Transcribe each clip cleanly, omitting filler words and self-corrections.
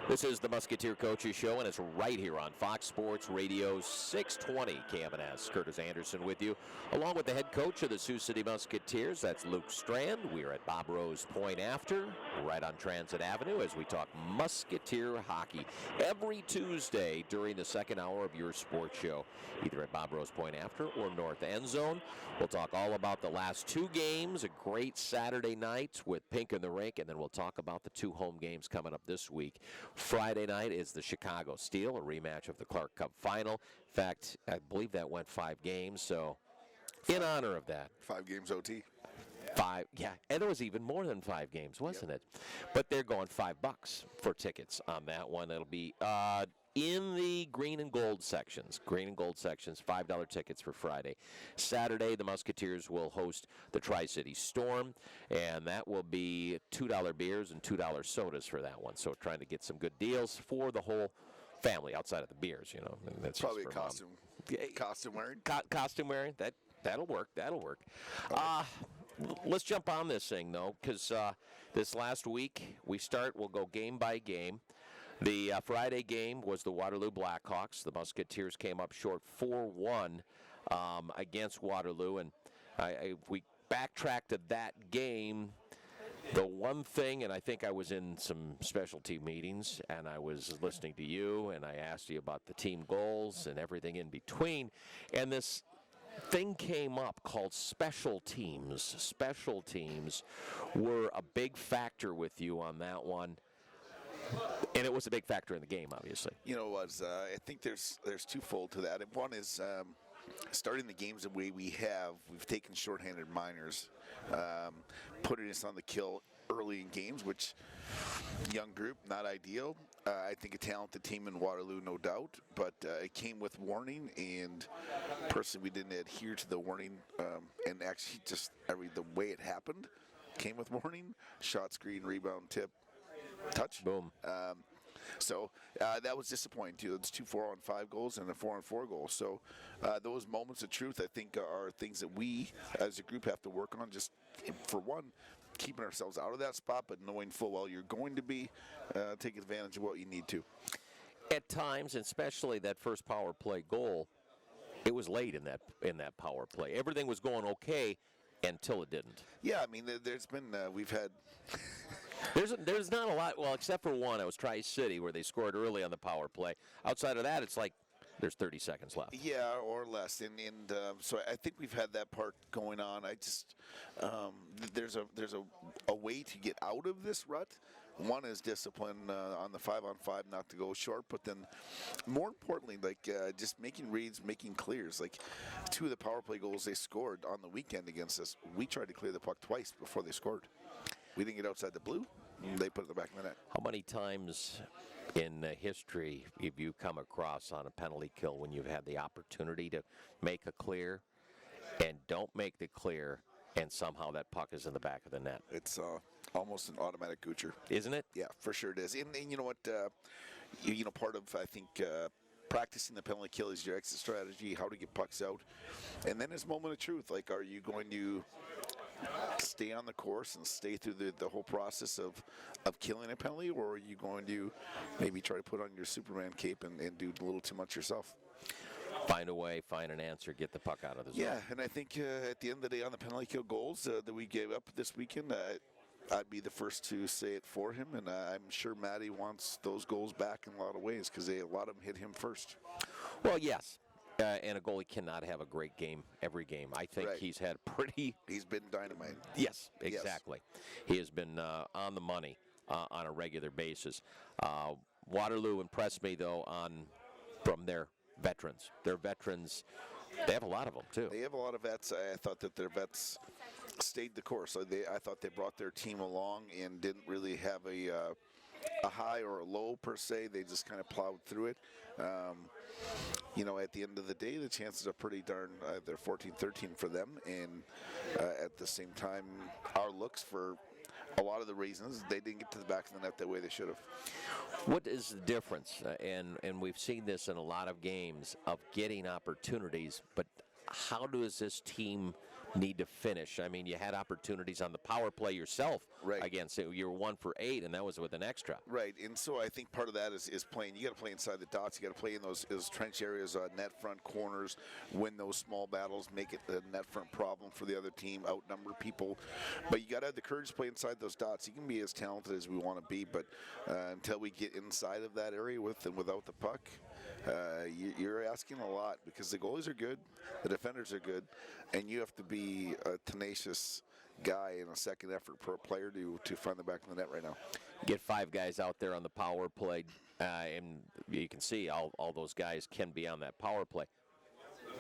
This is the Musketeer Coaches Show, and it's right here on Fox Sports Radio 620. KMNS. Curtis Anderson with you, along with the head coach of the Sioux City Musketeers. That's Luke Strand. We're at Bob Rose Point After, right on Transit Avenue, as we talk Musketeer hockey every Tuesday during the second hour of your sports show, either at Bob Rose Point After or North End Zone. We'll talk all about the last two games, a great Saturday night with Pink in the Rink, and then we'll talk about the two home games coming up this week. Friday night is the Chicago Steel, a rematch of the Clark Cup final. In fact, I believe that went 5 games, so in honor of that. 5 games OT. 5, yeah, and it was even more than 5 games, wasn't it? But they're going $5 for tickets on that one. It'll be in the green and gold sections. Green and gold sections, $5 tickets for Friday. Saturday, the Musketeers will host the Tri-City Storm, and that will be $2 beers and $2 sodas for that one. So trying to get some good deals for the whole family outside of the beers, you know. And that's probably a costume wearing. Costume wearing. That'll work. That'll work. Let's jump on this thing, though, because this last week we'll go game by game. The Friday game was the Waterloo Blackhawks. The Musketeers came up short 4-1 against Waterloo. And if we backtrack to that game, the one thing, and I think I was in some specialty meetings, and I was listening to you, and I asked you about the team goals and everything in between, and this thing came up called special teams. Special teams were a big factor with you on that one. And it was a big factor in the game, obviously. You know, it was. I think there's twofold to that. And one is starting the games the way we have. We've taken shorthanded minors, putting us on the kill early in games, which young group, not ideal. I think a talented team in Waterloo, no doubt, but it came with warning, and personally, we didn't adhere to the warning, and actually just the way it happened came with warning. Shot, screen, rebound, tip, touch. Boom. So that was disappointing too. It's 2 4-on-5 goals and a 4-on-4 goal. So those moments of truth, I think, are things that we as a group have to work on. Just for one, keeping ourselves out of that spot, but knowing full well you're going to be take advantage of what you need to. At times, especially that first power play goal, it was late in that power play. Everything was going okay until it didn't. Yeah, I mean, there's been we've had. There's not a lot, well, except for one. It was Tri-City where they scored early on the power play. Outside of that, it's like there's 30 seconds left. Yeah, or less. And so I think we've had that part going on. I just there's a way to get out of this rut. One is discipline on the 5-on-5, not to go short, but then more importantly, like just making reads, making clears. Like 2 of the power play goals they scored on the weekend against us, we tried to clear the puck twice before they scored. We didn't get outside the blue. They put it in the back of the net. How many times in history have you come across on a penalty kill when you've had the opportunity to make a clear and don't make the clear and somehow that puck is in the back of the net? It's almost an automatic goocher. Isn't it? Yeah, for sure it is. And you know what? You know, part of, I think, practicing the penalty kill is your exit strategy, how to get pucks out. And then it's moment of truth. Like, are you going to stay on the course and stay through the whole process of killing a penalty, or are you going to maybe try to put on your Superman cape and do a little too much yourself? Find a way, find an answer, get the puck out of the zone. Yeah, and I think at the end of the day on the penalty kill goals that we gave up this weekend, I'd be the first to say it for him, and I'm sure Matty wants those goals back in a lot of ways because a lot of them hit him first. Well, yes. And a goalie cannot have a great game every game. I think he's had He's been dynamite. Yes, exactly. Yes. He has been on the money on a regular basis. Waterloo impressed me, though, from their veterans. Their veterans, they have a lot of them, too. They have a lot of vets. I thought that their vets stayed the course. I thought they brought their team along and didn't really have a high or a low per se. They just kind of plowed through it. You know, at the end of the day, the chances are pretty darn, they're 14-13 for them. And at the same time, our looks for a lot of the reasons they didn't get to the back of the net that way they should have. What is the difference, and we've seen this in a lot of games, of getting opportunities, but how does this team need to finish? I mean, you had opportunities on the power play yourself Right. against it. You were 1 for 8, and that was with an extra. Right, and so I think part of that is playing. You got to play inside the dots. You got to play in those trench areas, net front corners, win those small battles, make it a net front problem for the other team, outnumber people. But you got to have the courage to play inside those dots. You can be as talented as we want to be, but until we get inside of that area with and without the puck, you're asking a lot because the goalies are good, the defenders are good, and you have to be a tenacious guy in a second effort per player to find the back of the net right now. Get 5 guys out there on the power play, and you can see all those guys can be on that power play.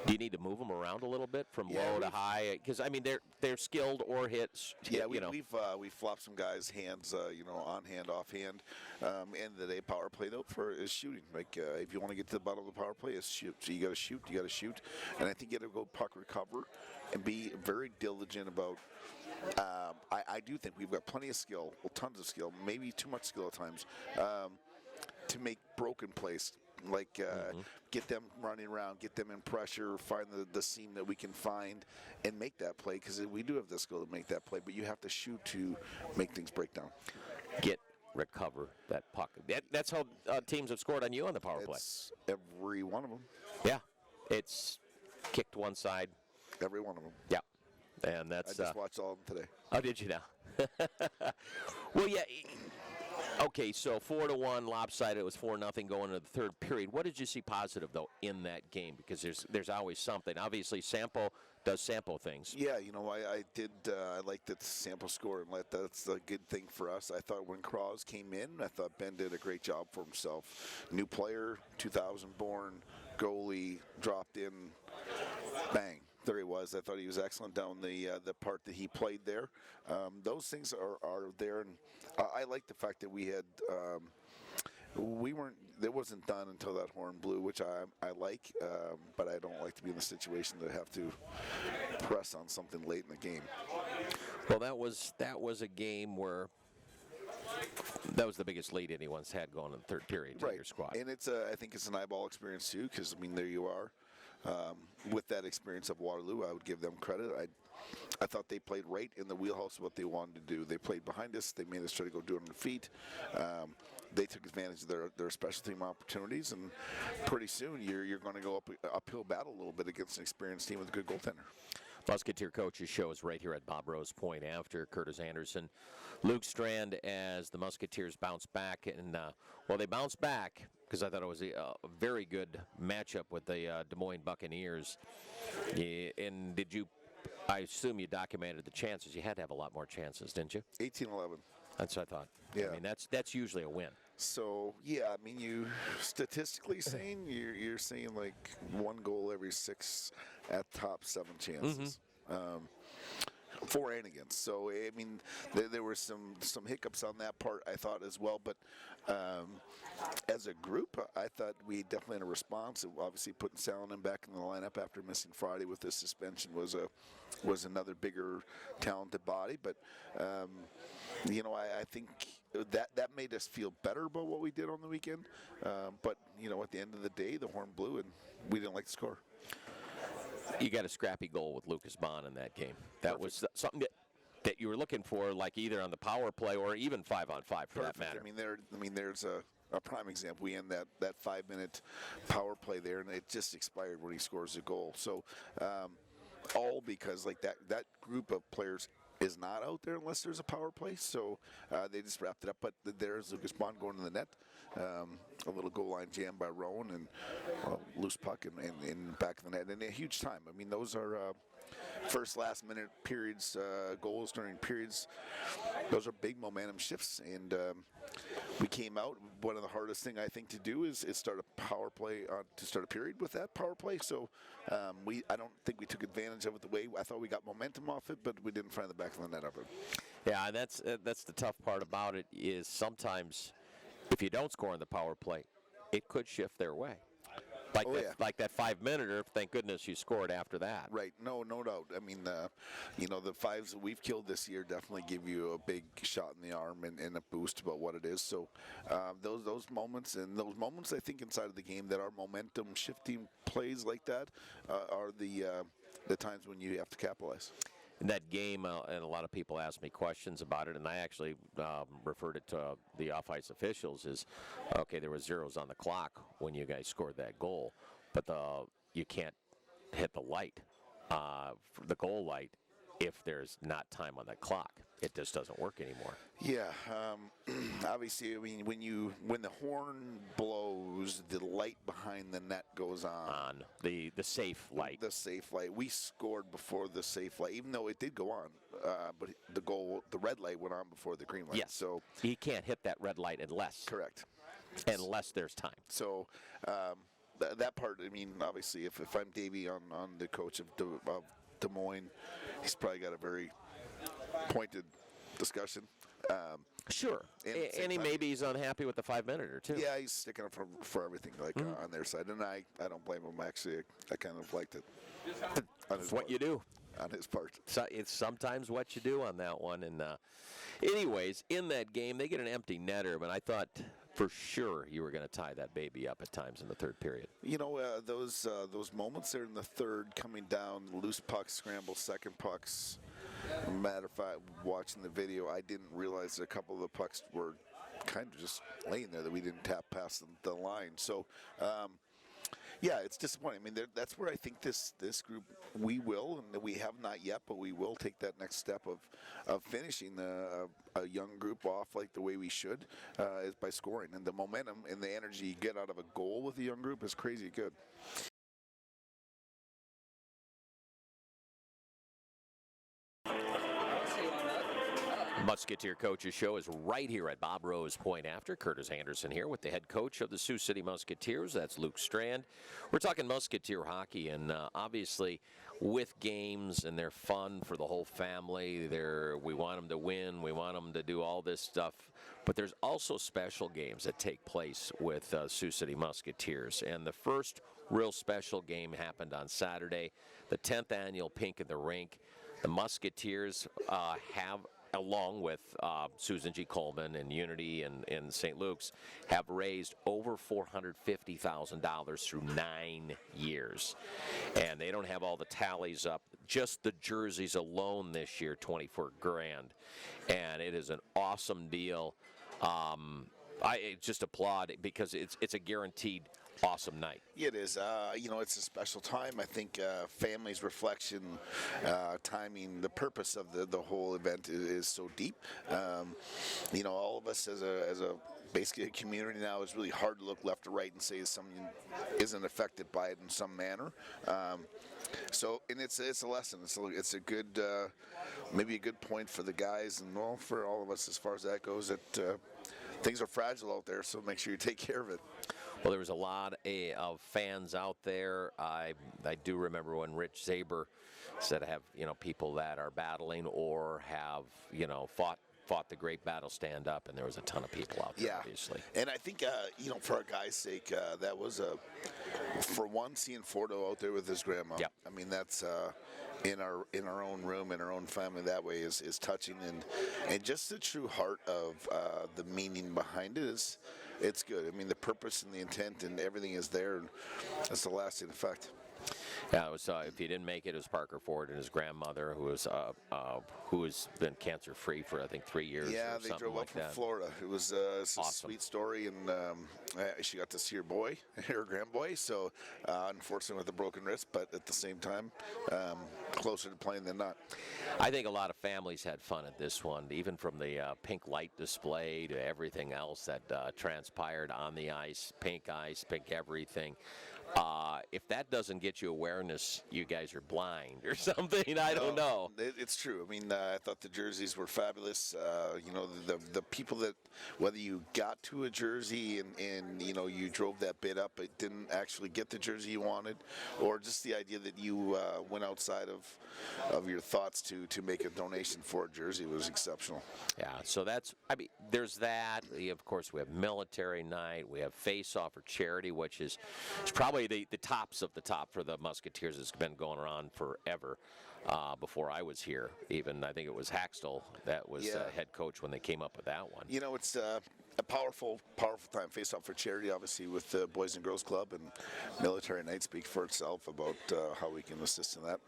Do you need to move them around a little bit from low to high? Because I mean, they're skilled or hits. Yeah, we've flopped some guys' hands, on hand, off hand. End of the day, power play though is shooting. Like if you want to get to the bottom of the power play, it's shoot. So you got to shoot, and I think you got to go puck recover, and be very diligent about. I do think we've got plenty of skill, tons of skill, maybe too much skill at times, to make broken plays. Like get them running around, get them in pressure, find the seam that we can find, and make that play because we do have the skill to make that play. But you have to shoot to make things break down. Recover that puck. That's how teams have scored on you on the power play. Every one of them. Yeah, it's kicked one side. Every one of them. Yeah, and that's. I just watched all of them today. Oh, did you now? Well, yeah. Okay, so 4-1 lopsided. It was 4-0 going into the third period. What did you see positive though in that game? Because there's always something. Obviously, Sampo does Sampo things. Yeah, I did. I liked that Sampo score, and that's a good thing for us. I thought when Cross came in, I thought Ben did a great job for himself. New player, 2000 born, goalie, dropped in, bang. There he was. I thought he was excellent down the part that he played there. Those things are there, and I like the fact that we had it wasn't done until that horn blew, which I like, but I don't like to be in the situation to have to press on something late in the game. Well, that was a game where that was the biggest lead anyone's had going in the third period to your squad. And I think it's an eyeball experience too, because there you are. With that experience of Waterloo, I would give them credit. I thought they played right in the wheelhouse of what they wanted to do. They played behind us. They made us try to go do it on their feet. They took advantage of their special team opportunities, and pretty soon you're going to go uphill battle a little bit against an experienced team with a good goaltender. Musketeer Coaches Show is right here at Bob Rose Point after Curtis Anderson, Luke Strand as the Musketeers bounce back. And, they bounced back because I thought it was a very good matchup with the Des Moines Buccaneers. And I assume you documented the chances. You had to have a lot more chances, didn't you? 18-11. That's what I thought. Yeah. I mean, that's usually a win. So, yeah, I mean, you statistically saying, you're saying like 1 goal every 6 at top 7 chances. For and against. So, I mean, there were some hiccups on that part, I thought, as well. But as a group, I thought we definitely had a response. Obviously, putting Salonen back in the lineup after missing Friday with this suspension was another bigger, talented body. But, I think that made us feel better about what we did on the weekend. But, at the end of the day, the horn blew, and we didn't like the score. You got a scrappy goal with Lucas Bond in that game. That was something that you were looking for, like either on the power play or even 5-on-5 for that matter. I mean, there's a prime example. We end that 5-minute power play there, and it just expired when he scores a goal. So, all because like that group of players is not out there unless there's a power play. So they just wrapped it up. But there's Lucas Bond going to the net. A little goal line jam by Rowan and loose puck and back of the net. And a huge time. I mean, those are first, last minute periods, goals during periods. Those are big momentum shifts. And we came out. One of the hardest thing I think to do is start a power play, to start a period with that power play. So I don't think we took advantage of it the way I thought we got momentum off it, but we didn't find the back of the net of it. Yeah, and that's the tough part about it is sometimes if you don't score in the power play, it could shift their way. Like that 5-minute, thank goodness you scored after that. Right, no doubt. I mean, the 5s that we've killed this year definitely give you a big shot in the arm and a boost about what it is. So those moments, I think inside of the game that are momentum shifting plays like that are the the times when you have to capitalize. In that game, and a lot of people ask me questions about it, and I actually referred it to the off-ice officials. Is okay. There were zeros on the clock when you guys scored that goal, but you can't hit the light, the goal light, if there's not time on that clock. It just doesn't work anymore. Yeah, obviously, I mean, when the horn blows, the light behind the net goes on. The safe light. The safe light. We scored before the safe light, even though it did go on. But the red light went on before the green light. Yes. So he can't hit that red light unless. Correct. Unless there's time. So that part, I mean, obviously, if I'm Davey on the coach of Des Moines, he's probably got a very pointed discussion. Sure. And maybe he's unhappy with the 5-minute or two. Yeah, he's sticking up for everything on their side. And I don't blame him, actually. I kind of liked it. It's what you do. On his part. So it's sometimes what you do on that one. And anyways, in that game, they get an empty netter, but I thought for sure you were going to tie that baby up at times in the third period. You know, those moments there in the third, coming down, loose pucks, scramble, second pucks. Matter of fact, watching the video, I didn't realize that a couple of the pucks were kind of just laying there that we didn't tap past the line. So, yeah, it's disappointing. I mean, that's where I think this group, we will, and we have not yet, but we will take that next step of finishing a young group off like the way we should, is by scoring. And the momentum and the energy you get out of a goal with a young group is crazy good. Musketeer Coaches Show is right here at Bob Rose Point After. Curtis Anderson here with the head coach of the Sioux City Musketeers. That's Luke Strand. We're talking Musketeer hockey, and obviously with games, and they're fun for the whole family. We want them to win. We want them to do all this stuff. But there's also special games that take place with Sioux City Musketeers. And the first real special game happened on Saturday, the 10th annual Pink in the Rink. The Musketeers have, along with Susan G. Coleman and Unity and St. Luke's, have raised over $450,000 through 9 years. And they don't have all the tallies up. Just the jerseys alone this year, $24 grand. And it is an awesome deal. I just applaud it because it's a guaranteed awesome night. It is. You know, it's a special time. I think families, reflection, timing, the purpose of the whole event is so deep. You know, all of us as a basically a community now, is really hard to look left or right and say someone isn't affected by it in some manner. So, and it's a lesson. It's a good, maybe a good point for the guys and well, for all of us as far as that goes. That things are fragile out there, so make sure you take care of it. Well, there was a lot of fans out there. I do remember when Rich Zaber said to have people that are battling or have fought the great battle stand up, and there was a ton of people out there, obviously. And I think for our guys' sake, that was for one, seeing Fordo out there with his grandma. Yep. I mean, that's in our own room, in our own family, that way is touching, and just the true heart of the meaning behind it is. It's good. I mean, the purpose and the intent and everything is there, and that's the lasting effect. Yeah, it was. If he didn't make it, it was Parker Ford and his grandmother, who has been cancer free for I think 3 years. Yeah, or they something drove like up from that. Florida. It was Awesome. a sweet story, and she got to see her boy, her grandboy. So unfortunately with a broken wrist, but at the same time, closer to playing than not. I think a lot of families had fun at this one, even from the pink light display to everything else that transpired on the ice, pink everything. If that doesn't get you awareness, you guys are blind or something. I don't know. It's true. I mean, I thought the jerseys were fabulous. The people that, whether you got to a jersey and you drove that bid up, but didn't actually get the jersey you wanted, or just the idea that you went outside of your thoughts to make a donation for a jersey was exceptional. Yeah, so there's that. Of course, we have military night. We have face-off for charity, which is probably the tops of the top for the Musketeers. It's been going on forever. Before I was here, even I think it was Haxtell that was head coach when they came up with that one. It's a powerful time. Face off for charity, obviously, with the Boys and Girls Club, and Military Night speak for itself about how we can assist in that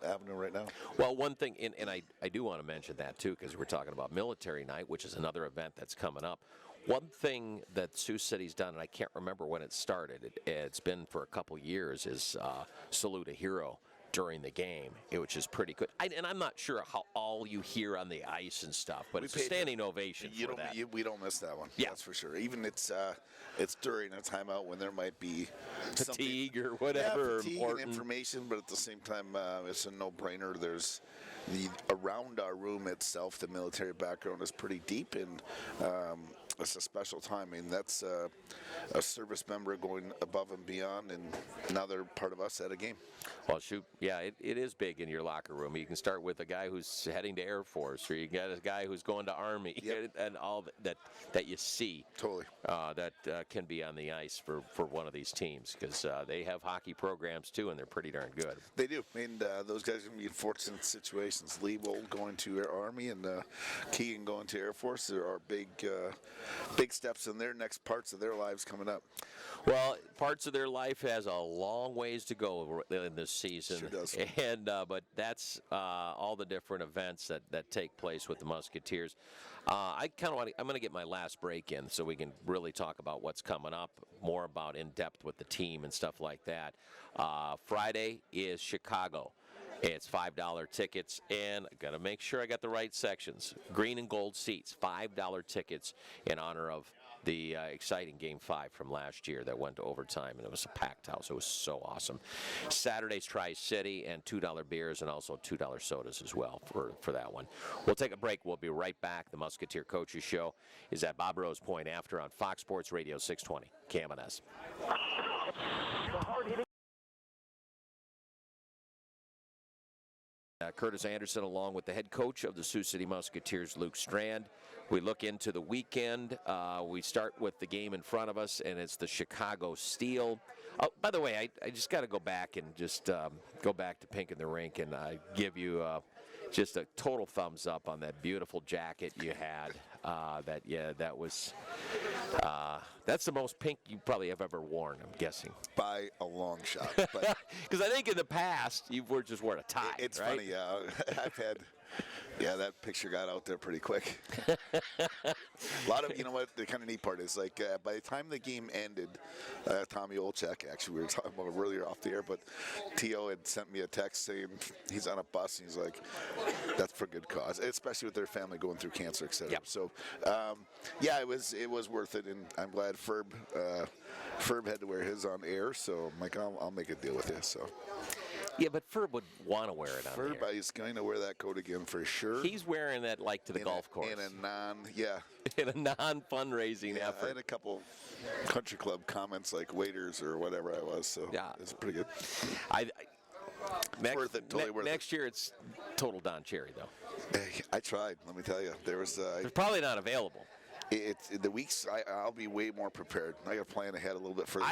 avenue right now. Well, one thing, and I do want to mention that too, because we're talking about Military Night, which is another event that's coming up. One thing that Sioux City's done, and I can't remember when it started, it's been for a couple years, is salute a hero during the game, which is pretty good. And I'm not sure how all you hear on the ice and stuff, but it's a standing ovation for that. We don't miss that one. Yeah. That's for sure. Even it's during a timeout when there might be fatigue or whatever. Yeah, fatigue important. and information, but at the same time, it's a no-brainer. There's around our room itself, the military background is pretty deep, and it's a special time. I mean, that's a service member going above and beyond, and another part of us at a game. Well, shoot, yeah, it is big in your locker room. You can start with a guy who's heading to Air Force, or you got a guy who's going to Army, Yep. and all that you see. Totally. That can be on the ice for one of these teams, because they have hockey programs too, and they're pretty darn good. They do. And those guys are going to be in fortunate situations. Lee Wold going to Army and Keegan going to Air Force. There are big steps in their next parts of their lives coming up. Well, parts of their life has a long ways to go in this season. Sure does. And but that's all the different events that take place with the Musketeers. I kind of want I'm going to get my last break in so we can really talk about what's coming up, more about in depth with the team and stuff like that. Friday is Chicago. It's $5 tickets, and I got to make sure I got the right sections. Green and gold seats, $5 tickets in honor of the exciting Game 5 from last year that went to overtime, and it was a packed house. It was so awesome. Saturday's Tri-City, and $2 beers, and also $2 sodas as well for that one. We'll take a break. We'll be right back. The Musketeer Coaches Show is at Bob Rose Point after on Fox Sports Radio 620, KMNS. Curtis Anderson along with the head coach of the Sioux City Musketeers, Luke Strand. We look into the weekend. We start with the game in front of us, and it's the Chicago Steel. Oh, by the way, I just got to go back and just go back to Pink in the Rink and give you just a total thumbs up on that beautiful jacket you had. That was that's the most pink you probably have ever worn, I'm guessing. By a long shot. Because I think in the past you were just wearing a tie. It's right? funny, I've had. Yeah, that picture got out there pretty quick. A lot of, you know what, the kind of neat part is, like, by the time the game ended, Tommy Olchek, actually, we were talking about it earlier off the air, but T.O. had sent me a text saying he's on a bus, and he's like, that's for good cause, especially with their family going through cancer, et cetera. Yep. So, it was worth it, and I'm glad Ferb had to wear his on air, so I'm like, I'll make a deal with you, so. Yeah, but Ferb would want to wear it on Ferb there. is going to wear that coat again for sure. He's wearing that like to the golf course. In a non-fundraising I effort. had a couple country club comments like waiters or whatever I was, so Yeah. it's pretty good. Next, worth it, totally worth it. next year it's total Don Cherry, though. Hey, I tried, let me tell you. There was It's probably not available. it's the weeks I'll be way more prepared. I got to plan ahead a little bit further.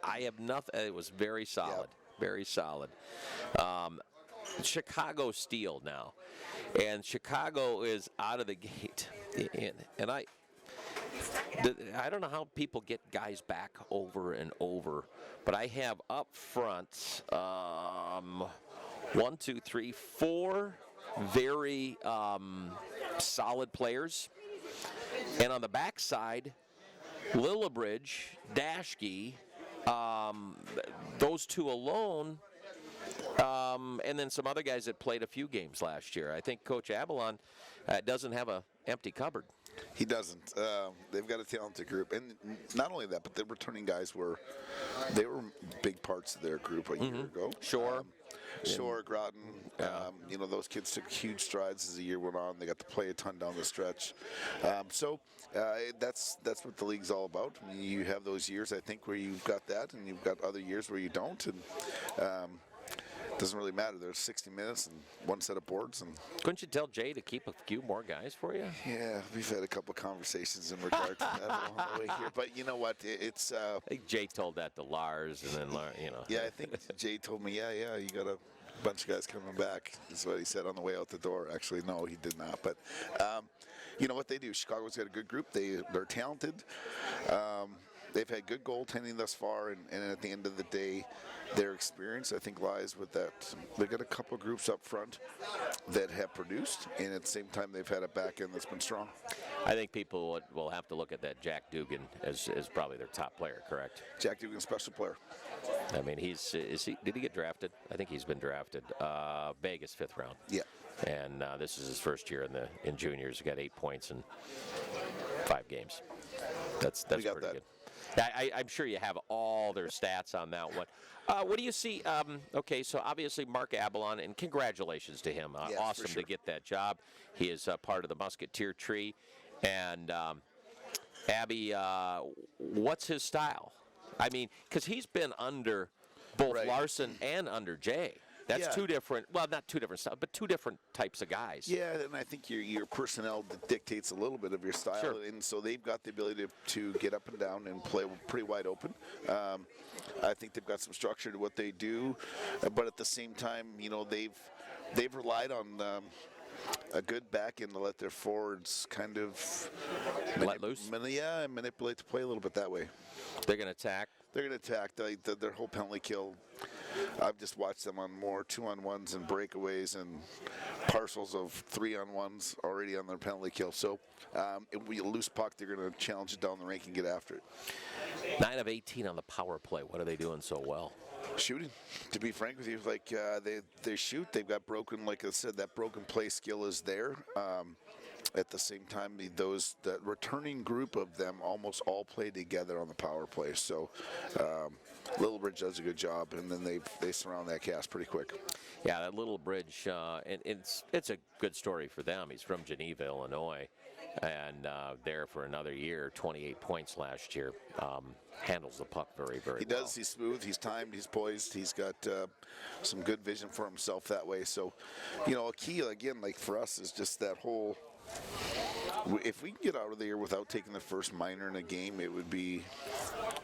I have nothing. It was very solid. Yep. Very solid. Chicago Steel now, and Chicago is out of the gate, and I don't know how people get guys back over and over, but I have up front 1, 2, 3, 4 very solid players, and on the backside, Lillibridge, Dashke. Those two alone, and then some other guys that played a few games last year. I think Coach Avalon doesn't have an empty cupboard. He doesn't. They've got a talented group, and not only that, but the returning guys were big parts of their group a year ago. Shore, Groton, those kids took huge strides as the year went on. They got to play a ton down the stretch. That's what the league's all about. I mean, you have those years, I think, where you've got that, and you've got other years where you don't. And it doesn't really matter. There's 60 minutes and one set of boards. And couldn't you tell Jay to keep a few more guys for you? Yeah, we've had a couple of conversations in regard to that along the way here. But you know what? It's. I think Jay told that to Lars, and then Yeah, I think Jay told me, you gotta bunch of guys coming back. Is what he said on the way out the door. Actually, no, he did not. But you know what they do? Chicago's got a good group. They're talented. They've had good goaltending thus far, and at the end of the day, their experience, I think, lies with that. They've got a couple of groups up front that have produced, and at the same time, they've had a back end that's been strong. I think people will have to look at that Jack Dugan as probably their top player, correct? Jack Dugan, special player. I mean, did he get drafted? I think he's been drafted. Vegas, 5th round. Yeah. And this is his first year in juniors. He got 8 points in 5 games. That's pretty good. I'm sure you have all their stats on that one. What do you see? Okay, so obviously Mark Abalon, and congratulations to him. Yes, awesome for sure. to get that job. He is part of the Musketeer tree. And Abby, what's his style? I mean, because he's been under both Larson and under Jay. That's two different, well, not two different styles, but 2 different types of guys. Yeah, and I think your personnel dictates a little bit of your style. Sure. And so they've got the ability to get up and down and play pretty wide open. I think they've got some structure to what they do, but at the same time, you know, they've relied on a good back end to let their forwards kind of Let loose? Manipulate the play a little bit that way. They're going to attack. They're going to attack. Their whole penalty kill, I've just watched them on more 2-on-1s and breakaways and parcels of 3-on-1s already on their penalty kill. So if we lose puck, they're going to challenge it down the rink and get after it. 9 of 18 on the power play. What are they doing so well? Shooting. To be frank with you, like they shoot. They've got broken, like I said, that broken play skill is there. At the same time, that returning group of them almost all play together on the power play. So Littlebridge does a good job, and then they surround that cast pretty quick. Yeah, that Littlebridge, and it's a good story for them. He's from Geneva, Illinois, and there for another year, 28 points last year. Handles the puck very, very well. He does. He's smooth. He's timed. He's poised. He's got some good vision for himself that way. So, you know, a key, again, like for us, is just that whole... If we can get out of there without taking the first minor in a game, it would be,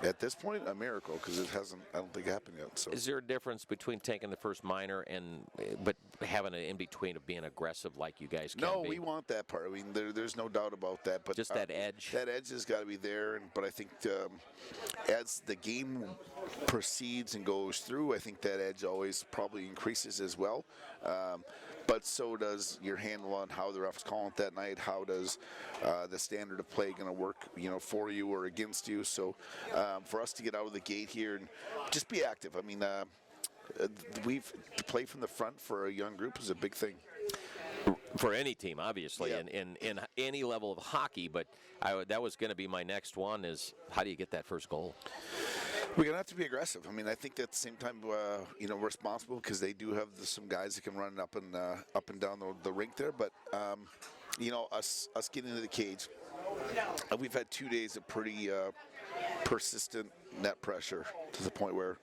at this point, a miracle, because it hasn't, I don't think, happened yet. So. Is there a difference between taking the first minor but having an in-between of being aggressive like you guys can No, be? we want that part. I mean, there's no doubt about that. But just that edge? That edge has got to be there. But I think as the game proceeds and goes through, I think that edge always probably increases as well. But so does your handle on how the ref's calling it that night. How does the standard of play going to work, you know, for you or against you? So for us to get out of the gate here and just be active. I mean, to play from the front for a young group is a big thing. For any team, obviously, Yeah. in any level of hockey. But that was going to be my next one is how do you get that first goal? We're going to have to be aggressive. I mean, I think at the same time, you know, responsible because they do have some guys that can run up and down the rink there. But, you know, us getting into the cage, we've had 2 days of pretty persistent net pressure to the point where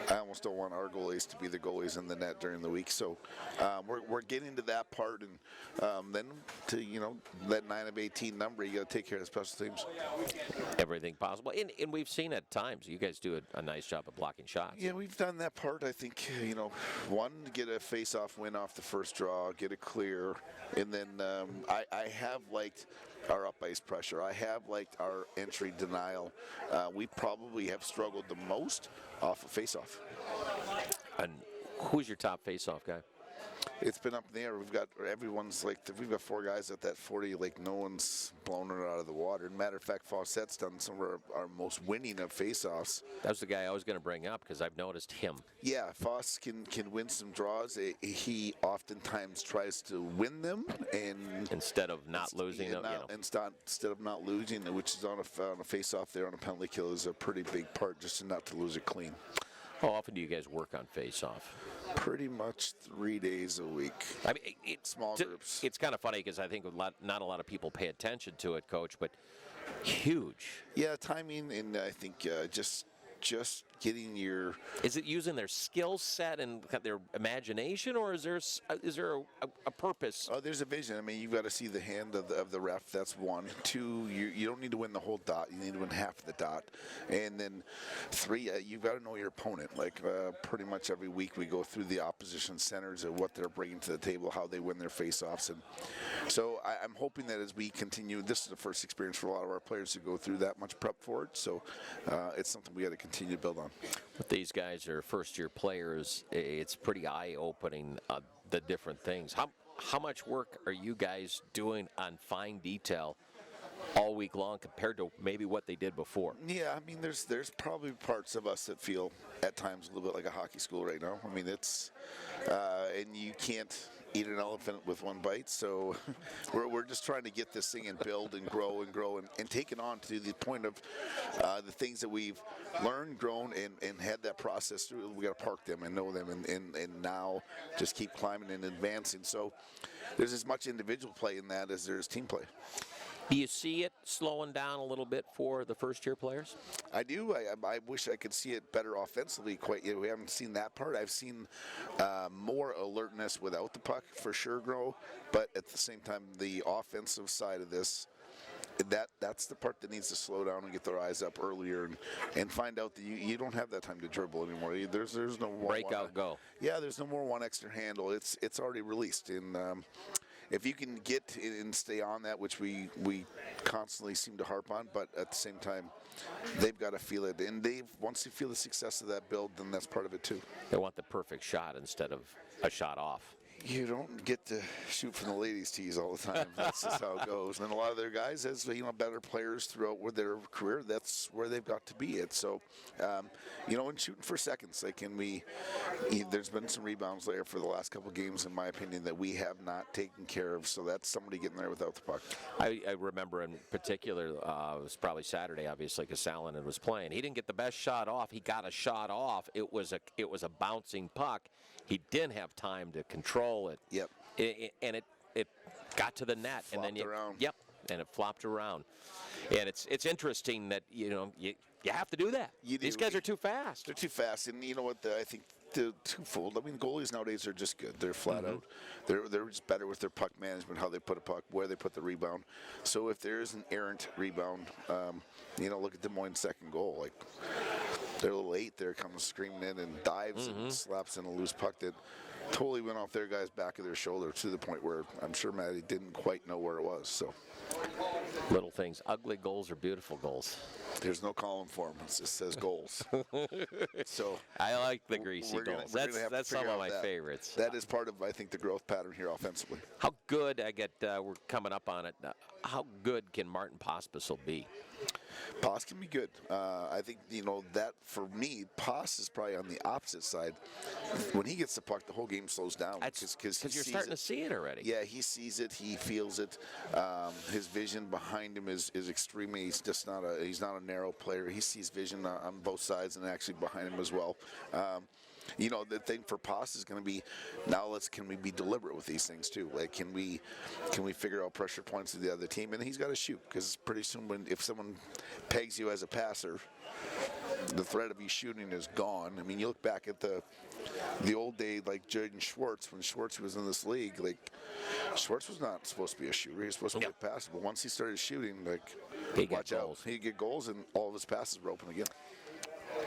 I almost don't want our goalies to be the goalies in the net during the week. So we're getting to that part, and then to, you know, that 9 of 18 number, you got to take care of the special teams. Everything possible. And we've seen at times you guys do a nice job of blocking shots. Yeah, we've done that part. I think, you know, one, to get a face-off win off the first draw, get it clear, and then I have liked our up ice pressure. I have liked our entry denial. We probably have struggled the most off a face-off. And who's your top face-off guy? It's been up in the air. Everyone's like, we've got 4 guys at that 40, like no one's blown it out of the water. Matter of fact, Fawcett's done some of our most winning of face-offs. That was the guy I was going to bring up because I've noticed him. Yeah, Foss can win some draws. He oftentimes tries to win them, and instead of not losing, instead of not losing, which is on a face-off there on a penalty kill, is a pretty big part, just not to lose it clean. How often do you guys work on face-off? Pretty much 3 days a week. I mean, it's small groups. It's kind of funny because I think not a lot of people pay attention to it, Coach, but huge. Yeah, timing, and I think just just getting your. Is it using their skill set and their imagination, or is there a purpose? Oh, there's a vision. I mean, you've got to see the hand of the ref. That's one. Two, you don't need to win the whole dot. You need to win half of the dot. And then three, you've got to know your opponent. Like pretty much every week we go through the opposition centers and what they're bringing to the table, how they win their face-offs. And so I'm hoping that as we continue, this is the first experience for a lot of our players to go through that much prep for it. So it's something we got to continue to build on. But these guys are first-year players. It's pretty eye-opening, the different things. How much work are you guys doing on fine detail all week long compared to maybe what they did before? Yeah, I mean, there's probably parts of us that feel at times a little bit like a hockey school right now. I mean, it's and you can't eat an elephant with one bite. So we're just trying to get this thing and build and grow and take it on to the point of the things that we've learned, grown, and had that process through. We got to park them and know them and now just keep climbing and advancing. So there's as much individual play in that as there's team play. Do you see it slowing down a little bit for the first-year players? I do. I wish I could see it better offensively. Quite yet. We haven't seen that part. I've seen more alertness without the puck for sure grow, but at the same time, the offensive side of this, that's the part that needs to slow down and get their eyes up earlier and find out that you don't have that time to dribble anymore. There's no breakout go. Yeah, there's no more one extra handle. It's already released. And if you can get and stay on that, which we constantly seem to harp on, but at the same time, they've got to feel it. And once they feel the success of that build, then that's part of it too. They want the perfect shot instead of a shot off. You don't get to shoot from the ladies' tees all the time. That's just how it goes. And a lot of their guys, as better players throughout their career, that's where they've got to be at. So, and shooting for seconds, there's been some rebounds there for the last couple of games, in my opinion, that we have not taken care of. So that's somebody getting there without the puck. I remember in particular, it was probably Saturday, obviously, because Salonen was playing. He didn't get the best shot off. He got a shot off. It was a bouncing puck. He didn't have time to control it. Yep. And it got to the net, Flopped and then around. Yep, and it flopped around. And it's interesting that you have to do that. You do. These guys are too fast. They're too fast, and you know what? I think the twofold. I mean, goalies nowadays are just good. They're flat out. They're just better with their puck management, how they put a puck, where they put the rebound. So if there is an errant rebound, look at Des Moines' second goal. Like they're a little late there, comes screaming in and dives and slaps in a loose puck that totally went off their guy's back of their shoulder to the point where I'm sure Matty didn't quite know where it was. So little things, ugly goals are beautiful goals. There's no column for them. It just says goals. So I like the greasy goals. That's some of my favorites. That is part of, I think, the growth pattern here offensively. How good, we're coming up on it, how good can Martin Pospisil be? Pos can be good. I think, that for me, Pos is probably on the opposite side. When he gets the puck, the whole game slows down. Because you're starting to see it already. Yeah, he sees it. He feels it. His vision behind him is extremely. He's not a narrow player. He sees vision on both sides and actually behind him as well. The thing for Pos is going to be now. Can we be deliberate with these things too? Like, can we figure out pressure points of the other team? And he's got to shoot, because pretty soon, if someone pegs you as a passer, the threat of you shooting is gone. I mean, you look back at the old day, like Jordan Schwartz, when Schwartz was in this league. Like, Schwartz was not supposed to be a shooter. He was supposed to be a passer. But once he started shooting, watch out, he'd get goals, and all of his passes were open again.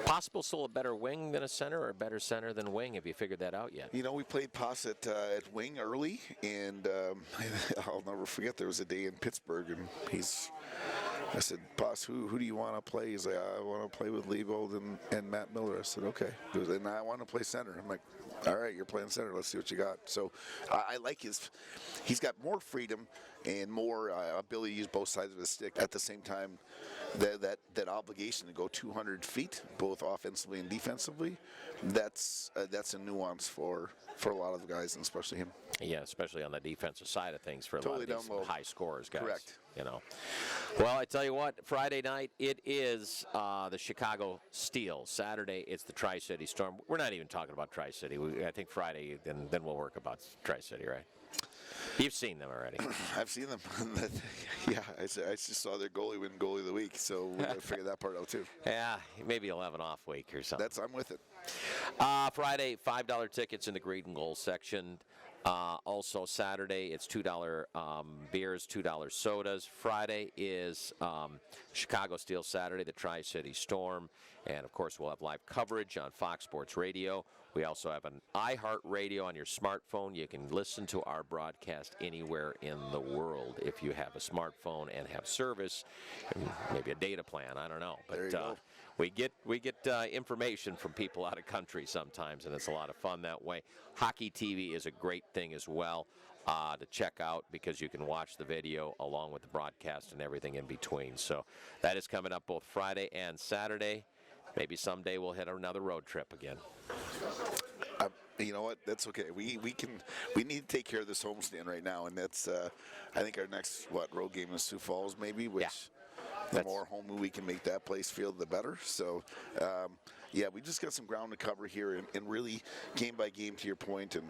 Possible still a better wing than a center, or a better center than wing? Have you figured that out yet? We played Pos at wing early, and I'll never forget, there was a day in Pittsburgh, and I said, Pos, who do you want to play? He's like, I want to play with Leibold and Matt Miller. I said, okay. He goes, and I want to play center. I'm like, all right, you're playing center. Let's see what you got. So I like he's got more freedom and more ability to use both sides of his stick at the same time. That obligation to go 200 feet, both offensively and defensively, that's a nuance for a lot of the guys, and especially him. Yeah, especially on the defensive side of things for Totally a lot of these high scorers guys. Correct. Well, I tell you what, Friday night it is the Chicago Steel. Saturday it's the Tri-City Storm. We're not even talking about Tri-City. I think Friday, then we'll work about Tri-City, right? You've seen them already. I've seen them. Yeah, I just saw their goalie win goalie of the week, so we got to figure that part out too. Yeah, maybe 11 off week or something. I'm with it. Friday, $5 tickets in the Green and Gold section. Also Saturday, it's $2 beers, $2 sodas. Friday is Chicago Steel Saturday, the Tri-City Storm. And, of course, we'll have live coverage on Fox Sports Radio. We also have an iHeart Radio on your smartphone. You can listen to our broadcast anywhere in the world if you have a smartphone and have service, and maybe a data plan. I don't know. But There you go. we get information from people out of country sometimes, and it's a lot of fun that way. Hockey TV is a great thing as well to check out because you can watch the video along with the broadcast and everything in between. So that is coming up both Friday and Saturday. Maybe someday we'll hit another road trip again. You know what? That's okay. We need to take care of this homestand right now, and that's I think our next road game is Sioux Falls maybe, which the more home we can make that place feel, the better. So yeah, we just got some ground to cover here, and really game by game to your point. And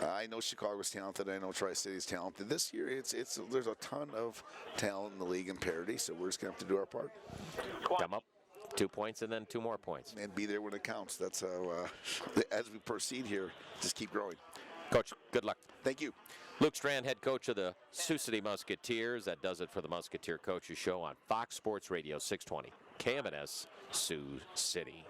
I know Chicago's talented. I know Tri-City's talented. This year, there's a ton of talent in the league and parity. So we're just gonna have to do our part. Come up. 2 points and then 2 more points. And be there when it counts. That's how, as we proceed here, just keep growing. Coach, good luck. Thank you. Luke Strand, head coach of the Sioux City Musketeers. That does it for the Musketeer Coaches Show on Fox Sports Radio 620. KMNS, Sioux City.